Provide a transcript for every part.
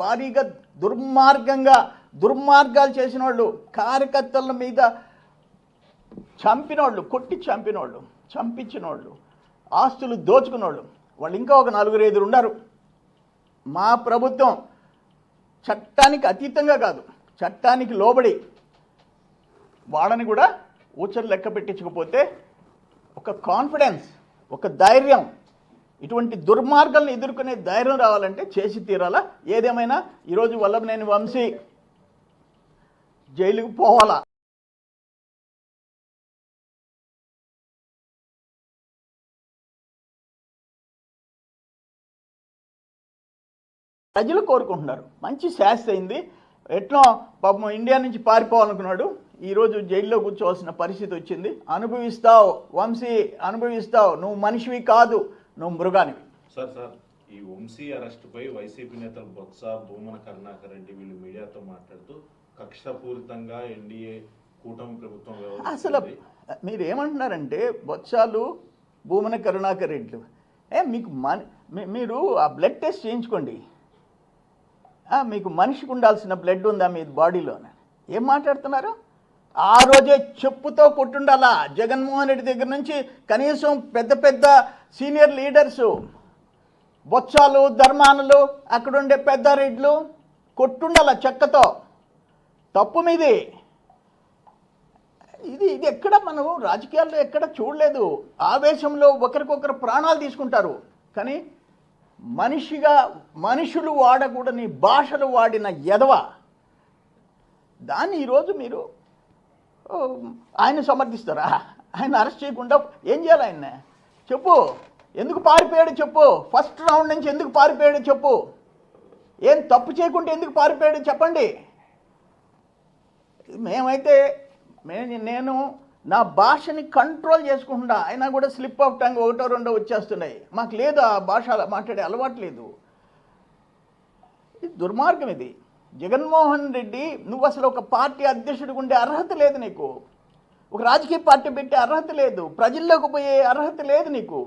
భారీగా దుర్మార్గాలు చేసిన వాళ్ళు, కార్యకర్తల మీద చంపినోళ్ళు, కొట్టి చంపినోళ్ళు, చంపించినోళ్ళు, ఆస్తులు దోచుకున్నోళ్ళు, వాళ్ళు ఇంకా ఒక 4-5 ఉన్నారు. మా ప్రభుత్వం చట్టానికి అతీతంగా కాదు, చట్టానికి లోబడి వాళ్ళని కూడా ఊచలు లెక్క పెట్టించకపోతే ఒక కాన్ఫిడెన్స్, ఒక ధైర్యం, ఇటువంటి దుర్మార్గాలను ఎదుర్కొనే ధైర్యం రావాలంటే చేసి తీరాలా. ఏదేమైనా ఈరోజు వల్లభనేని వంశీ జైలుకు పోవాలా. ప్రజలు కోరుకుంటున్నారు. మంచి శాస్తి అయింది. ఎట్లా పాపం ఇండియా నుంచి పారిపోవాలనుకున్నాడు, ఈరోజు జైల్లో కూర్చోవాల్సిన పరిస్థితి వచ్చింది. అనుభవిస్తావు వంశీ, అనుభవిస్తావు. నువ్వు మనిషివి కాదు, నువ్వు మృగానివి. సార్ ఈ వంశీ అరెస్టుపై వైసీపీ నేతలు బొత్స, భూమన కరుణాకర్ రెడ్డి వీళ్ళు మీడియాతో మాట్లాడుతూ కక్షపూరితంగా ఎన్డీఏ కూటమి ప్రభుత్వం అసలు మీరేమంటున్నారంటే బొత్సాలు, భూమన కరుణాకర్ రెడ్డిలు మీకు మీరు ఆ బ్లడ్ టెస్ట్ చేయించుకోండి. మీకు మనిషికి ఉండాల్సిన బ్లడ్ ఉందా మీ బాడీలో? ఏం మాట్లాడుతున్నారు? ఆ రోజే చెప్పుతో కొట్టుండాలా. జగన్మోహన్ రెడ్డి దగ్గర నుంచి కనీసం పెద్ద సీనియర్ లీడర్సు, బొత్సాలు, ధర్మానులు, అక్కడుండే పెద్దారెడ్లు కొట్టుండాల చెక్కతో. తప్పు మీది. ఇది ఎక్కడ మనం రాజకీయాల్లో ఎక్కడ చూడలేదు. ఆవేశంలో ఒకరికొకరు ప్రాణాలు తీసుకుంటారు. కానీ మనుషులు వాడకూడని భాషలు వాడిన ఎదవ దాన్ని ఈరోజు మీరు ఆయన సమర్థిస్తారా? ఆయన అరెస్ట్ చేయకుండా ఏం చేయాలి? ఆయన చెప్పు, ఎందుకు పారిపోయాడు చెప్పు. ఫస్ట్ రౌండ్ నుంచి ఎందుకు పారిపోయాడు చెప్పు. ఏం తప్పు చేయకుండా ఎందుకు పారిపోయాడు చెప్పండి. నేను నా భాషని కంట్రోల్ చేసుకుంటున్నా, అయినా కూడా స్లిప్ ఆఫ్ టంగ్ 1-2 వచ్చేస్తున్నాయి. మాకు లేదు ఆ భాష మాట్లాడే అలవాటు లేదు. ఇది దుర్మార్గం. ఇది జగన్మోహన్ రెడ్డి, నువ్వు అసలు ఒక పార్టీ అధ్యక్షుడికి ఉండే అర్హత లేదు నీకు. ఒక రాజకీయ పార్టీ పెట్టే అర్హత లేదు. ప్రజల్లోకి పోయే అర్హత లేదు నీకు.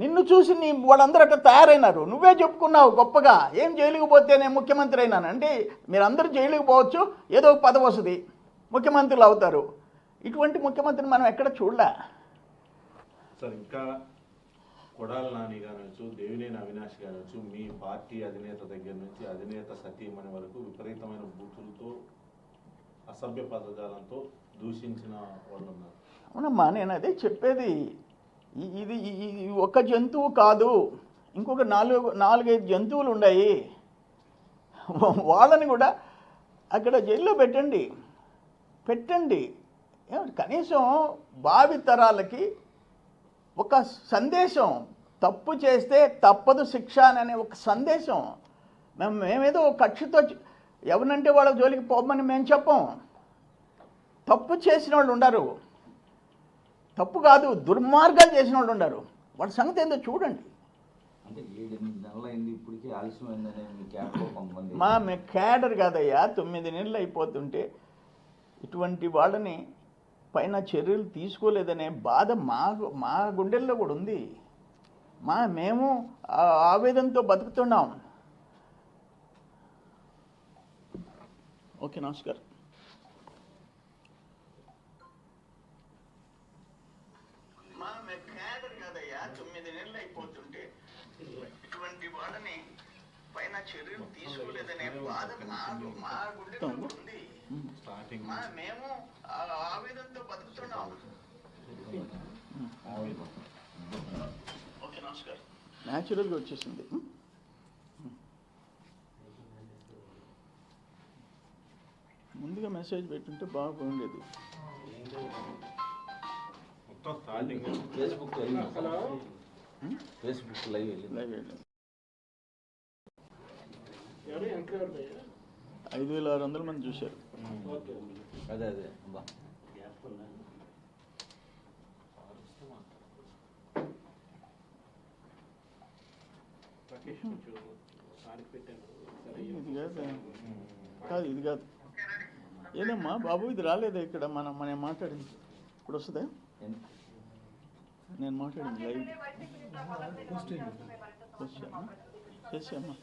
నిన్ను చూసి వాళ్ళందరూ అట్లా తయారైనారు. నువ్వే చెప్పుకున్నావు గొప్పగా, ఏం జైలుకు పోతే నేను ముఖ్యమంత్రి అయినాను అంటే. మీరందరూ జైలుకు పోవచ్చు, ఏదో ఒక పదవి వస్తుంది, ముఖ్యమంత్రులు అవుతారు. ఇటువంటి ముఖ్యమంత్రిని మనం ఎక్కడ చూడలే సార్. ఇంకా కొడాల నాని కావచ్చు, దేవినేని అవినాష్ కావచ్చు, మీ పార్టీ అధినేత దగ్గర నుంచి అధినేత సతీమణి వరకు విపరీతమైన బూతులతో, అసభ్య పదజాలంతో దూషించిన వాళ్ళు ఉన్నారు. అవునమ్మా, నేను అదే చెప్పేది. ఇది ఒక జంతువు కాదు, ఇంకొక 4-5 జంతువులు ఉన్నాయి. వాళ్ళని కూడా అక్కడ జైల్లో పెట్టండి. కనీసం భావితరాలకి ఒక సందేశం, తప్పు చేస్తే తప్పదు శిక్ష అనే ఒక సందేశం. మేమేదో కక్షతో ఎవరినంటే వాళ్ళ జోలికి పోమని మేము చెప్పం. తప్పు చేసిన వాళ్ళు ఉండరు, తప్పు కాదు దుర్మార్గాలు చేసిన వాళ్ళు ఉండరు. వాళ్ళ సంగతి ఏందో చూడండి. మీ క్యాడర్ కాదయ్యా, 9 నెలలు అయిపోతుంటే ఇటువంటి వాళ్ళని పైన చర్యలు తీసుకోలేదనే బాధ మా గుండెల్లో కూడా ఉంది. మేము ఆవేదనతో బతుకుతున్నాం. ఓకే, నమస్కారం. క్యాడర్ కాదయ్యా, 9 నెలలు అయిపోతుంటే ఇటువంటి వాళ్ళని పైన చర్యలు తీసుకోలేదనే బాధ మా గుండెల్లో కూడా ఉంది. మేము ఆవేదనతో బతుకుతున్నాం. ఓకే, నమస్కారం. న్యాచురల్గా వచ్చేసింది. ముందుగా మెసేజ్ పెట్టుంటే బాగుండేది. ఫేస్బుక్ లైవ్ 5,600 మంది చూశారు. అదే ఇది కాదు. ఏదమ్మా బాబు, ఇది రాలేదా ఇక్కడ? మనం మాట్లాడింది ఇప్పుడు వస్తుందా? నేను మాట్లాడింది లైవ్ చేసామ్మా.